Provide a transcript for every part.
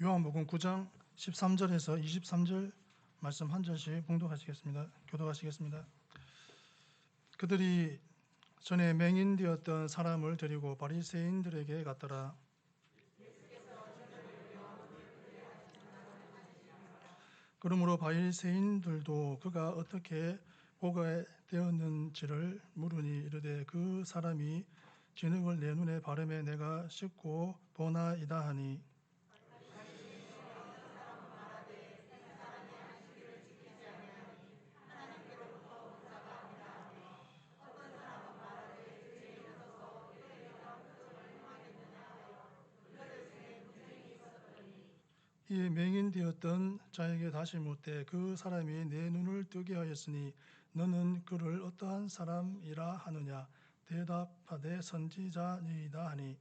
요한복음 9장 13절에서 23절 말씀 한 절씩 교독하시겠습니다. 그들이 전에 맹인되었던 사람을 데리고 바리새인들에게 갔더라. 그러므로 바리새인들도 그가 어떻게 보게 되었는지를 물으니 이르되 그 사람이 진흙을 내 눈에 바르매 내가 씻고 보나이다 하니, 이에 맹인되었던 자에게 다시 묻되 그 사람이 내 눈을 뜨게 하였으니 너는 그를 어떠한 사람이라 하느냐. 대답하되 선지자니이다 하니,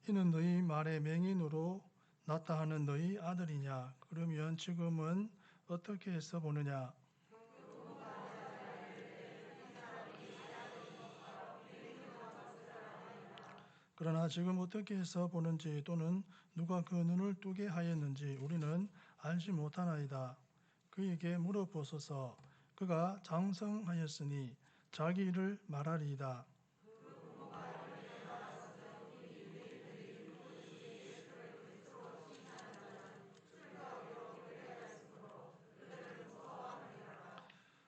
이는 너희 말에 맹인으로 났다 하는 너희 아들이냐. 그러면 지금은 어떻게 해서 보느냐. 그러나 지금 어떻게 해서 보는지 또는 누가 그 눈을 뜨게 하였는지 우리는 알지 못하나이다. 그에게 물어보소서. 그가 장성하였으니 자기 일을 말하리이다.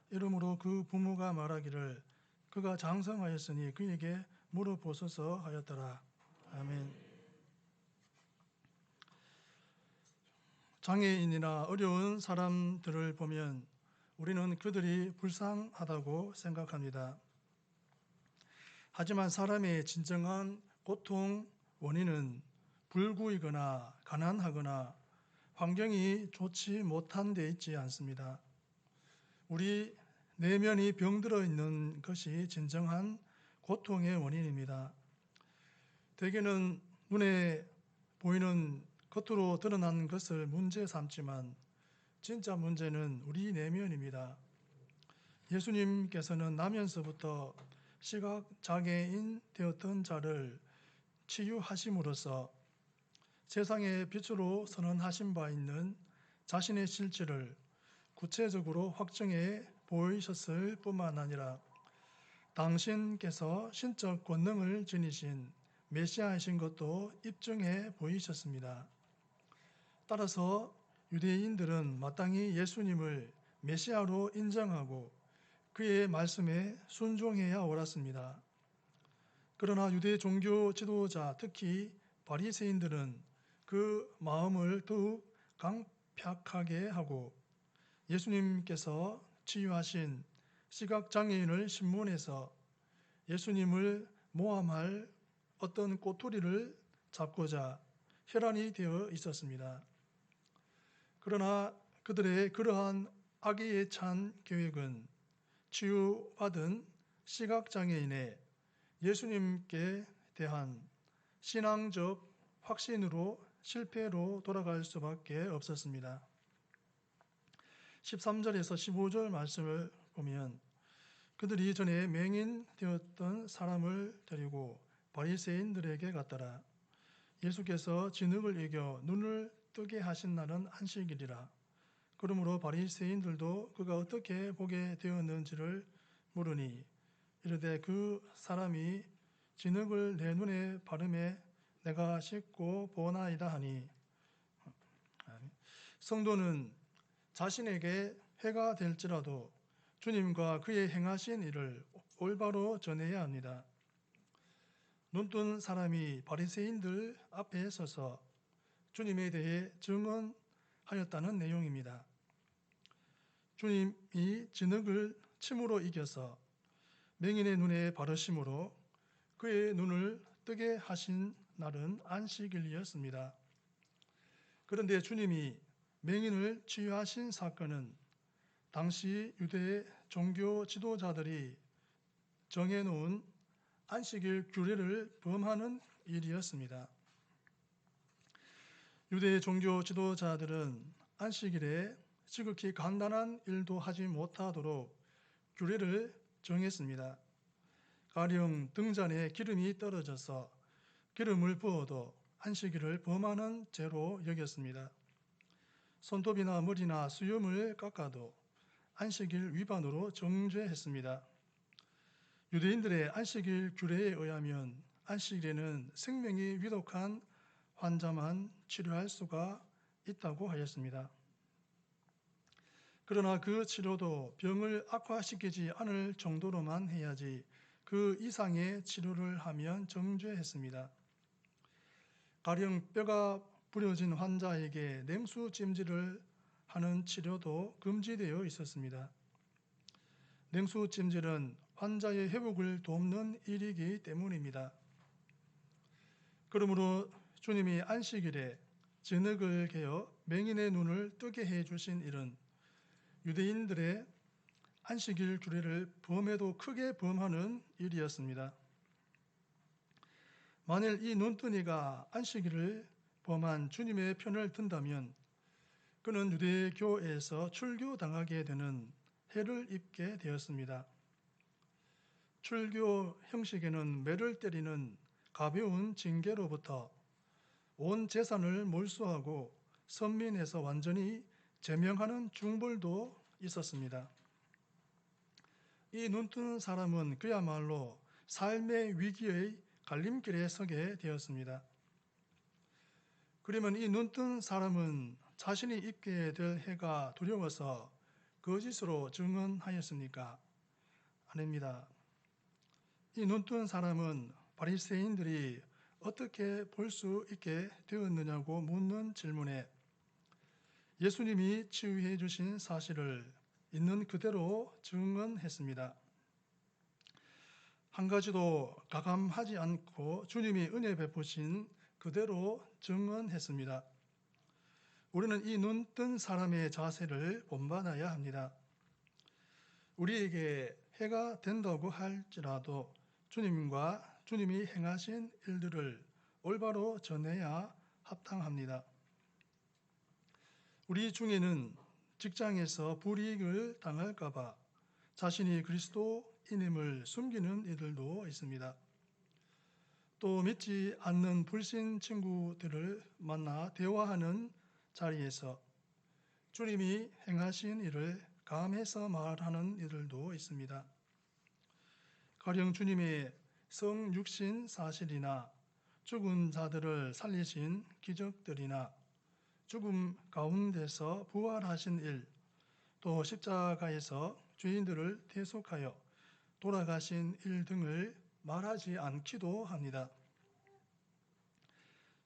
이러므로 그 부모가 말하기를 그가 장성하였으니 그에게 물어보소서 하였더라. 아멘. 장애인이나 어려운 사람들을 보면 우리는 그들이 불쌍하다고 생각합니다. 하지만 사람의 진정한 고통 원인은 불구이거나 가난하거나 환경이 좋지 못한 데 있지 않습니다. 우리 내면이 병들어 있는 것이 진정한 고통의 원인입니다. 대개는 눈에 보이는 겉으로 드러난 것을 문제 삼지만 진짜 문제는 우리 내면입니다. 예수님께서는 나면서부터 시각장애인 되었던 자를 치유하심으로써 세상의 빛으로 선언하신 바 있는 자신의 실질을 구체적으로 확정해 보이셨을 뿐만 아니라 당신께서 신적 권능을 지니신 메시아이신 것도 입증해 보이셨습니다. 따라서 유대인들은 마땅히 예수님을 메시아로 인정하고 그의 말씀에 순종해야 옳았습니다. 그러나 유대 종교 지도자, 특히 바리새인들은 그 마음을 더욱 강팍하게 하고 예수님께서 치유하신 시각장애인을 신문해서 예수님을 모함할 어떤 꼬투리를 잡고자 혈안이 되어 있었습니다. 그러나 그들의 그러한 악의에 찬 계획은 치유받은 시각장애인의 예수님께 대한 신앙적 확신으로 실패로 돌아갈 수밖에 없었습니다. 13절에서 15절 말씀을 보면 그들이 전에 맹인 되었던 사람을 데리고 바리새인들에게 갔더라. 예수께서 진흙을 이겨 눈을 뜨게 하신 날은 안식일이라. 그러므로 바리새인들도 그가 어떻게 보게 되었는지를 물으니 이르되 그 사람이 진흙을 내 눈에 바르매 내가 씻고 보나이다 하니, 성도는 자신에게 해가 될지라도 주님과 그의 행하신 일을 올바로 전해야 합니다. 눈뜬 사람이 바리새인들 앞에 서서 주님에 대해 증언하였다는 내용입니다. 주님이 진흙을 침으로 이겨서 맹인의 눈에 바르심으로 그의 눈을 뜨게 하신 날은 안식일이었습니다. 그런데 주님이 맹인을 치유하신 사건은 당시 유대 종교 지도자들이 정해놓은 안식일 규례를 범하는 일이었습니다. 유대 종교 지도자들은 안식일에 지극히 간단한 일도 하지 못하도록 규례를 정했습니다. 가령 등잔에 기름이 떨어져서 기름을 부어도 안식일을 범하는 죄로 여겼습니다. 손톱이나 머리나 수염을 깎아도 안식일 위반으로 정죄했습니다. 유대인들의 안식일 규례에 의하면 안식일에는 생명이 위독한 환자만 치료할 수가 있다고 하였습니다. 그러나 그 치료도 병을 악화시키지 않을 정도로만 해야지 그 이상의 치료를 하면 정죄했습니다. 가령 뼈가 부러진 환자에게 냉수 찜질을 하는 치료도 금지되어 있었습니다. 냉수 찜질은 환자의 회복을 돕는 일이기 때문입니다. 그러므로 주님이 안식일에 진흙을 개어 맹인의 눈을 뜨게 해주신 일은 유대인들의 안식일 규례를 범해도 크게 범하는 일이었습니다. 만일 이 눈뜨니가 안식일을 범한 주님의 편을 든다면 그는 유대교에서 출교당하게 되는 해를 입게 되었습니다. 출교 형식에는 매를 때리는 가벼운 징계로부터 온 재산을 몰수하고 선민에서 완전히 제명하는 중벌도 있었습니다. 이 눈뜬 사람은 그야말로 삶의 위기의 갈림길에 서게 되었습니다. 그러면 이 눈뜬 사람은 자신이 입게 될 해가 두려워서 거짓으로 증언하였습니까? 아닙니다. 이 눈뜬 사람은 바리새인들이 어떻게 볼 수 있게 되었느냐고 묻는 질문에 예수님이 치유해 주신 사실을 있는 그대로 증언했습니다. 한 가지도 가감하지 않고 주님이 은혜 베푸신 그대로 증언했습니다. 우리는 이 눈뜬 사람의 자세를 본받아야 합니다. 우리에게 해가 된다고 할지라도 주님이 행하신 일들을 올바로 전해야 합당합니다. 우리 중에는 직장에서 불이익을 당할까 봐 자신이 그리스도인임을 숨기는 이들도 있습니다. 또 믿지 않는 불신 친구들을 만나 대화하는 자리에서 주님이 행하신 일을 감해서 말하는 이들도 있습니다. 가령 주님의 성육신 사실이나 죽은 자들을 살리신 기적들이나 죽음 가운데서 부활하신 일, 또 십자가에서 죄인들을 대속하여 돌아가신 일 등을 말하지 않기도 합니다.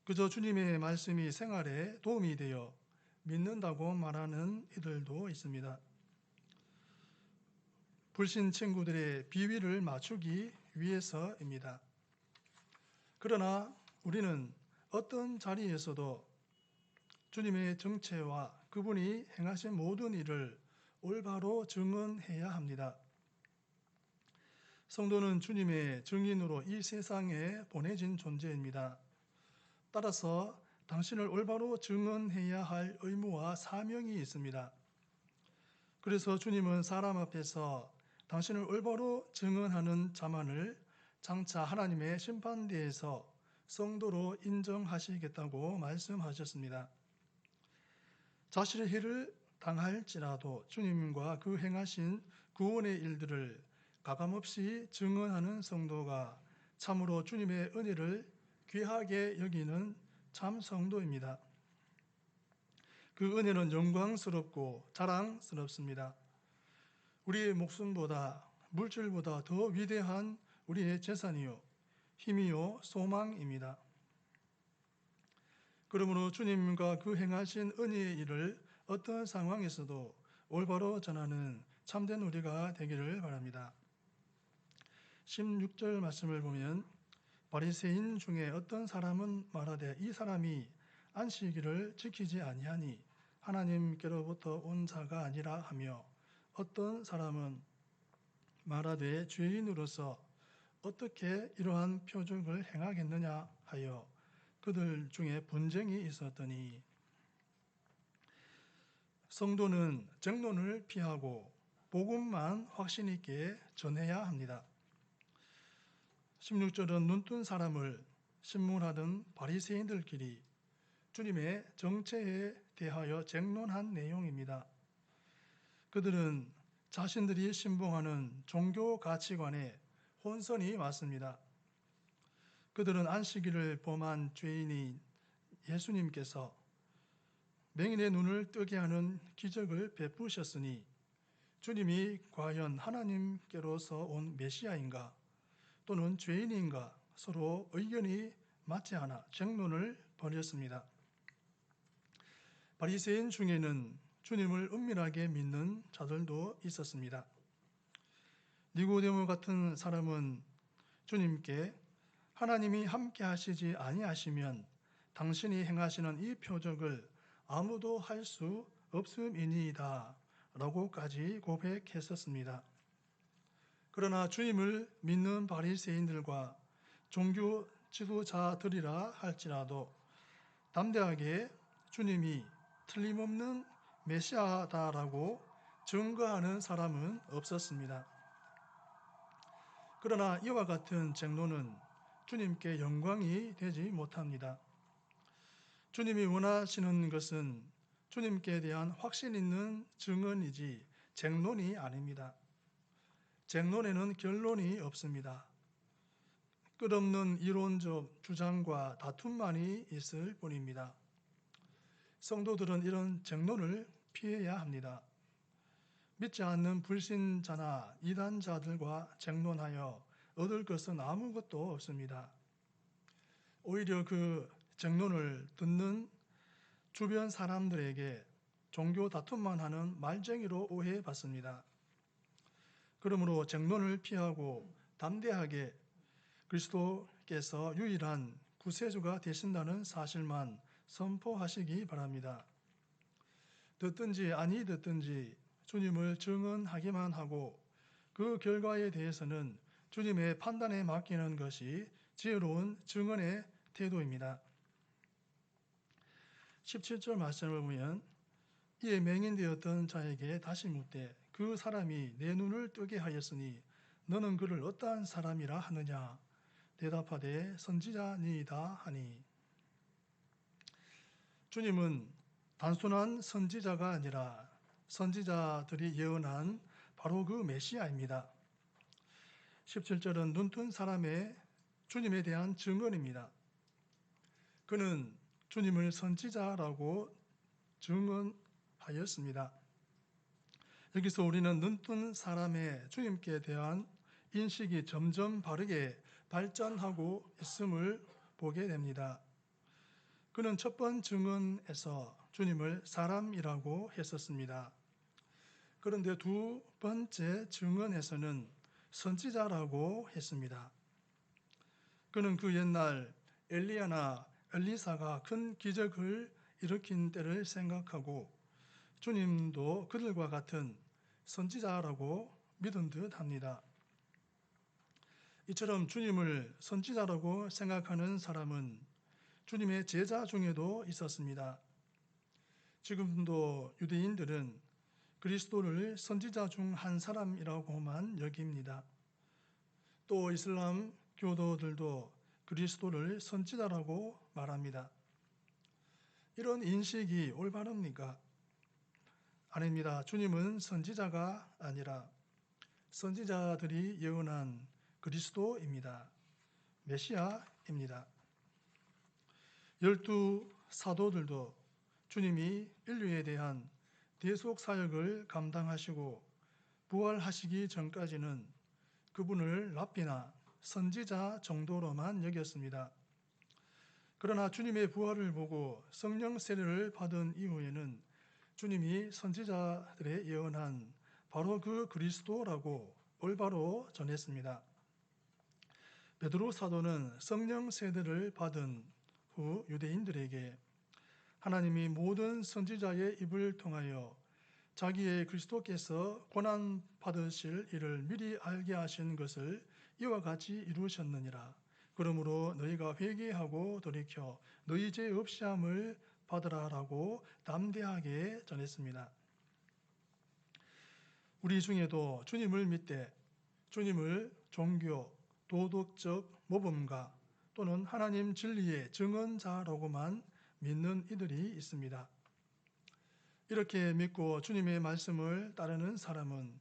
그저 주님의 말씀이 생활에 도움이 되어 믿는다고 말하는 이들도 있습니다. 불신 친구들의 비위를 맞추기 위해서입니다. 그러나 우리는 어떤 자리에서도 주님의 정체와 그분이 행하신 모든 일을 올바로 증언해야 합니다. 성도는 주님의 증인으로 이 세상에 보내진 존재입니다. 따라서 당신을 올바로 증언해야 할 의무와 사명이 있습니다. 그래서 주님은 사람 앞에서 당신을 올바로 증언하는 자만을 장차 하나님의 심판대에서 성도로 인정하시겠다고 말씀하셨습니다. 자신의 해를 당할지라도 주님과 그 행하신 구원의 일들을 가감없이 증언하는 성도가 참으로 주님의 은혜를 귀하게 여기는 참 성도입니다. 그 은혜는 영광스럽고 자랑스럽습니다. 우리의 목숨보다 물질보다 더 위대한 우리의 재산이요 힘이요 소망입니다. 그러므로 주님과 그 행하신 은혜의 일을 어떤 상황에서도 올바로 전하는 참된 우리가 되기를 바랍니다. 16절 말씀을 보면 바리새인 중에 어떤 사람은 말하되 이 사람이 안식일을 지키지 아니하니 하나님께로부터 온 자가 아니라 하며 어떤 사람은 말하되 죄인으로서 어떻게 이러한 표적을 행하겠느냐 하여 그들 중에 분쟁이 있었더니 성도는 쟁론을 피하고 복음만 확신 있게 전해야 합니다. 16절은 눈뜬 사람을 신문하던 바리새인들끼리 주님의 정체에 대하여 쟁론한 내용입니다. 그들은 자신들이 신봉하는 종교 가치관에 혼선이 왔습니다. 그들은 안식일을 범한 죄인인 예수님께서 맹인의 눈을 뜨게 하는 기적을 베푸셨으니 주님이 과연 하나님께로서 온 메시아인가 또는 죄인인가 서로 의견이 맞지 않아 쟁론을 벌였습니다. 바리새인 중에는 주님을 은밀하게 믿는 자들도 있었습니다. 니고데모 같은 사람은 주님께 하나님이 함께 하시지 아니하시면 당신이 행하시는 이 표적을 아무도 할 수 없음이니이다 라고까지 고백했었습니다. 그러나 주님을 믿는 바리새인들과 종교 지도자들이라 할지라도 담대하게 주님이 틀림없는 메시아다라고 증거하는 사람은 없었습니다. 그러나 이와 같은 쟁론은 주님께 영광이 되지 못합니다. 주님이 원하시는 것은 주님께 대한 확신 있는 증언이지 쟁론이 아닙니다. 쟁론에는 결론이 없습니다. 끝없는 이론적 주장과 다툼만이 있을 뿐입니다. 성도들은 이런 쟁론을 피해야 합니다. 믿지 않는 불신자나 이단자들과 쟁론하여 얻을 것은 아무것도 없습니다. 오히려 그 쟁론을 듣는 주변 사람들에게 종교 다툼만 하는 말쟁이로 오해받습니다. 그러므로 쟁론을 피하고 담대하게 그리스도께서 유일한 구세주가 되신다는 사실만 선포하시기 바랍니다. 듣든지 아니 듣든지 주님을 증언하기만 하고 그 결과에 대해서는 주님의 판단에 맡기는 것이 지혜로운 증언의 태도입니다. 17절 말씀을 보면 이에 맹인되었던 자에게 다시 묻되 그 사람이 내 눈을 뜨게 하였으니 너는 그를 어떠한 사람이라 하느냐 대답하되 선지자니이다 하니 주님은 단순한 선지자가 아니라 선지자들이 예언한 바로 그 메시아입니다. 17절은 눈뜬 사람의 주님에 대한 증언입니다. 그는 주님을 선지자라고 증언하였습니다. 여기서 우리는 눈뜬 사람의 주님께 대한 인식이 점점 바르게 발전하고 있음을 보게 됩니다. 그는 첫 번 증언에서 주님을 사람이라고 했었습니다. 그런데 두 번째 증언에서는 선지자라고 했습니다. 그는 그 옛날 엘리야나 엘리사가 큰 기적을 일으킨 때를 생각하고 주님도 그들과 같은 선지자라고 믿은 듯 합니다. 이처럼 주님을 선지자라고 생각하는 사람은 주님의 제자 중에도 있었습니다. 지금도 유대인들은 그리스도를 선지자 중 한 사람이라고만 여깁니다. 또 이슬람 교도들도 그리스도를 선지자라고 말합니다. 이런 인식이 올바릅니까? 아닙니다. 주님은 선지자가 아니라 선지자들이 예언한 그리스도입니다. 메시아입니다. 12 사도들도 주님이 인류에 대한 대속 사역을 감당하시고 부활하시기 전까지는 그분을 랍비나 선지자 정도로만 여겼습니다. 그러나 주님의 부활을 보고 성령 세례를 받은 이후에는 주님이 선지자들의 예언한 바로 그 그리스도라고 올바로 전했습니다. 베드로 사도는 성령 세례를 받은 후 유대인들에게 하나님이 모든 선지자의 입을 통하여 자기의 그리스도께서 고난 받으실 일을 미리 알게 하신 것을 이와 같이 이루셨느니라. 그러므로 너희가 회개하고 돌이켜 너희 죄 없이함을 받으라라고 담대하게 전했습니다. 우리 중에도 주님을 믿되 주님을 종교 도덕적 모범가 또는 하나님 진리의 증언자라고만 믿는 이들이 있습니다. 이렇게 믿고 주님의 말씀을 따르는 사람은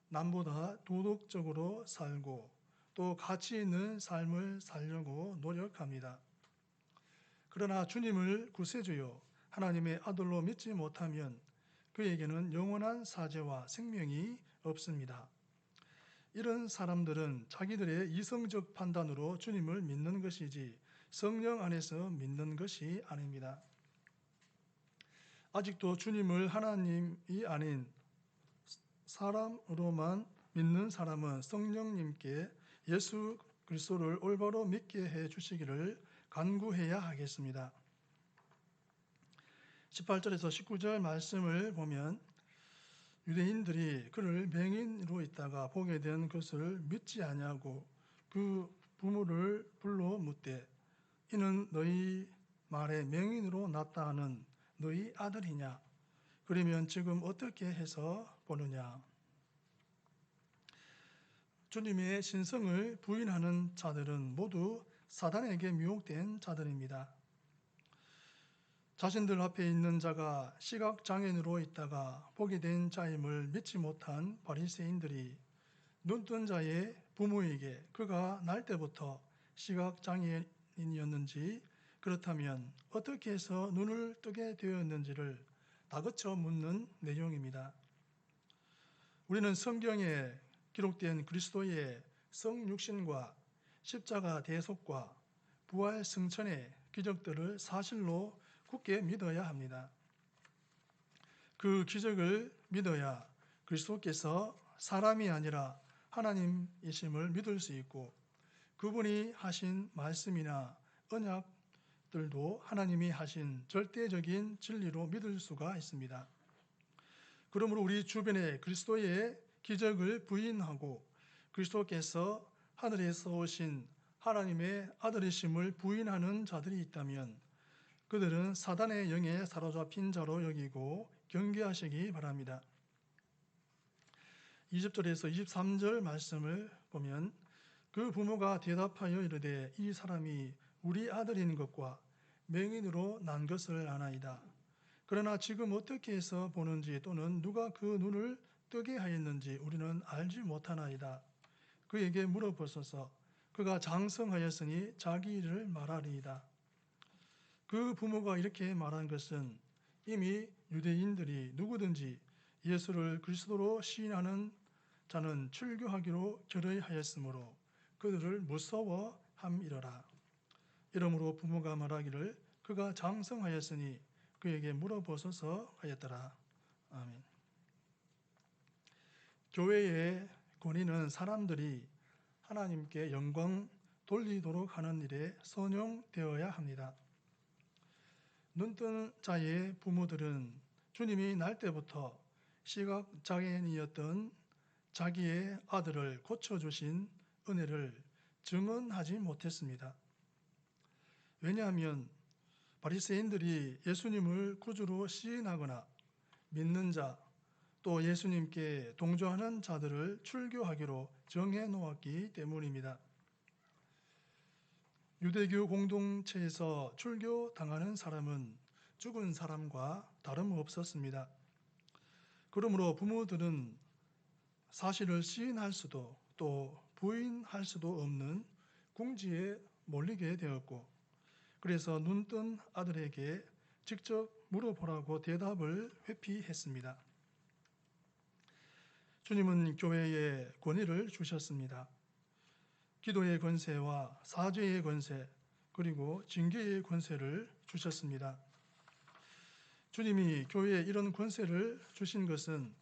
남보다 도덕적으로 살고 또 가치 있는 삶을 살려고 노력합니다. 그러나 주님을 구세주요 하나님의 아들로 믿지 못하면 그에게는 영원한 사죄와 생명이 없습니다. 이런 사람들은 자기들의 이성적 판단으로 주님을 믿는 것이지 성령 안에서 믿는 것이 아닙니다. 아직도 주님을 하나님이 아닌 사람으로만 믿는 사람은 성령님께 예수 그리스도를 올바로 믿게 해 주시기를 간구해야 하겠습니다. 18절에서 19절 말씀을 보면 유대인들이 그를 맹인으로 있다가 보게 된 것을 믿지 아니하고 그 부모를 불러 묻되 이는 너희 말에 맹인으로 났다 하는 너희 아들이냐? 그러면 지금 어떻게 해서 보느냐? 주님의 신성을 부인하는 자들은 모두 사단에게 미혹된 자들입니다. 자신들 앞에 있는 자가 시각장애인으로 있다가 보게 된 자임을 믿지 못한 바리새인들이 눈뜬 자의 부모에게 그가 날 때부터 시각장애인이었는지 그렇다면 어떻게 해서 눈을 뜨게 되었는지를 다그쳐 묻는 내용입니다. 우리는 성경에 기록된 그리스도의 성육신과 십자가 대속과 부활 승천의 기적들을 사실로 굳게 믿어야 합니다. 그 기적을 믿어야 그리스도께서 사람이 아니라 하나님이심을 믿을 수 있고 그분이 하신 말씀이나 언약들도 하나님이 하신 절대적인 진리로 믿을 수가 있습니다. 그러므로 우리 주변에 그리스도의 기적을 부인하고 그리스도께서 하늘에서 오신 하나님의 아들이심을 부인하는 자들이 있다면 그들은 사단의 영에 사로잡힌 자로 여기고 경계하시기 바랍니다. 20절에서 23절 말씀을 보면 그 부모가 대답하여 이르되 이 사람이 우리 아들인 것과 맹인으로 난 것을 아나이다. 그러나 지금 어떻게 해서 보는지 또는 누가 그 눈을 뜨게 하였는지 우리는 알지 못하나이다. 그에게 물어보소서. 그가 장성하였으니 자기 일을 말하리이다. 그 부모가 이렇게 말한 것은 이미 유대인들이 누구든지 예수를 그리스도로 시인하는 자는 출교하기로 결의하였으므로 그들을 무서워함이러라. 이러므로 부모가 말하기를 그가 장성하였으니 그에게 물어보소서 하였더라. 아멘. 교회의 권위는 사람들이 하나님께 영광 돌리도록 하는 일에 선용되어야 합니다. 눈뜬 자의 부모들은 주님이 날 때부터 시각장애인이었던 자기의 아들을 고쳐주신 은혜를 증언하지 못했습니다. 왜냐하면 바리새인들이 예수님을 구주로 시인하거나 믿는 자, 또 예수님께 동조하는 자들을 출교하기로 정해 놓았기 때문입니다. 유대교 공동체에서 출교당하는 사람은 죽은 사람과 다름없었습니다. 그러므로 부모들은 사실을 시인할 수도 또 부인할 수도 없는 궁지에 몰리게 되었고 그래서 눈뜬 아들에게 직접 물어보라고 대답을 회피했습니다. 주님은 교회에 권위를 주셨습니다. 기도의 권세와 사죄의 권세 그리고 징계의 권세를 주셨습니다. 주님이 교회에 이런 권세를 주신 것은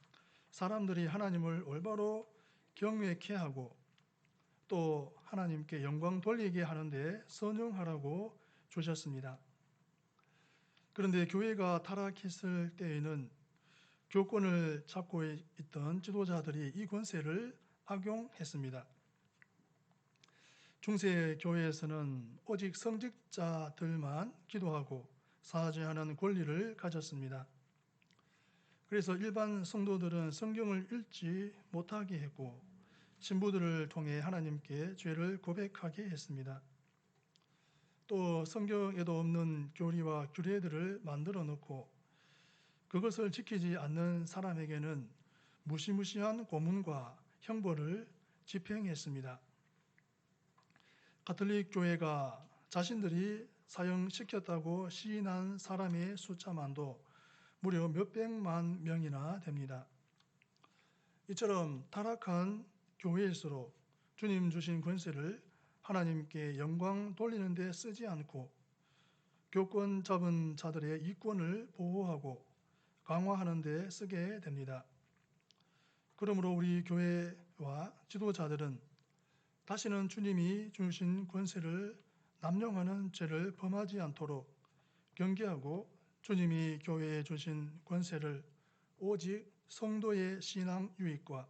사람들이 하나님을 올바로 경외케 하고 또 하나님께 영광 돌리게 하는데 선용하라고 주셨습니다. 그런데 교회가 타락했을 때에는 교권을 잡고 있던 지도자들이 이 권세를 악용했습니다. 중세 교회에서는 오직 성직자들만 기도하고 사죄하는 권리를 가졌습니다. 그래서 일반 성도들은 성경을 읽지 못하게 했고 신부들을 통해 하나님께 죄를 고백하게 했습니다. 또 성경에도 없는 교리와 규례들을 만들어 놓고 그것을 지키지 않는 사람에게는 무시무시한 고문과 형벌을 집행했습니다. 가톨릭 교회가 자신들이 사형시켰다고 시인한 사람의 숫자만도 무려 몇백만 명이나 됩니다. 이처럼 타락한 교회일수록 주님 주신 권세를 하나님께 영광 돌리는 데 쓰지 않고 교권 잡은 자들의 이권을 보호하고 강화하는 데 쓰게 됩니다. 그러므로 우리 교회와 지도자들은 다시는 주님이 주신 권세를 남용하는 죄를 범하지 않도록 경계하고 주님이 교회에 주신 권세를 오직 성도의 신앙 유익과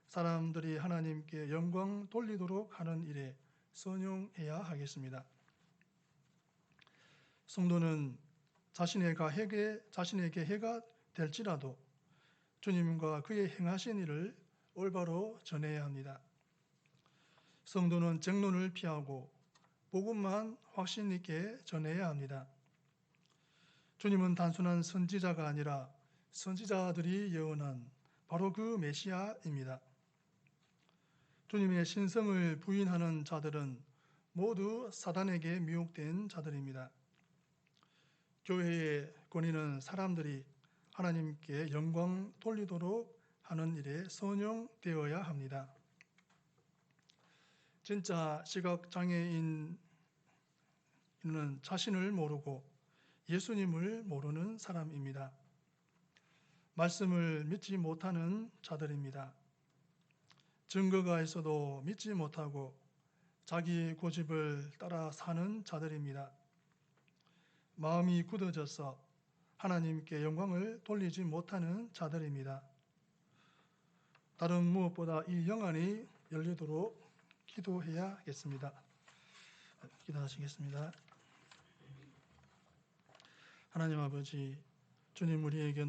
사람들이 하나님께 영광 돌리도록 하는 일에 선용해야 하겠습니다. 성도는 자신에게 해가 될지라도 주님과 그의 행하신 일을 올바로 전해야 합니다. 성도는 쟁론을 피하고 복음만 확신 있게 전해야 합니다. 주님은 단순한 선지자가 아니라 선지자들이 예언한 바로 그 메시아입니다. 주님의 신성을 부인하는 자들은 모두 사단에게 미혹된 자들입니다. 교회의 권위는 사람들이 하나님께 영광 돌리도록 하는 일에 선용되어야 합니다. 진짜 시각장애인은 자신을 모르고 예수님을 모르는 사람입니다. 말씀을 믿지 못하는 자들입니다. 증거가 있어도 믿지 못하고 자기 고집을 따라 사는 자들입니다. 마음이 굳어져서 하나님께 영광을 돌리지 못하는 자들입니다. 다른 무엇보다 이 영안이 열리도록 기도해야 하겠습니다. 기도하시겠습니다. 하나님 아버지, 주님 우리에게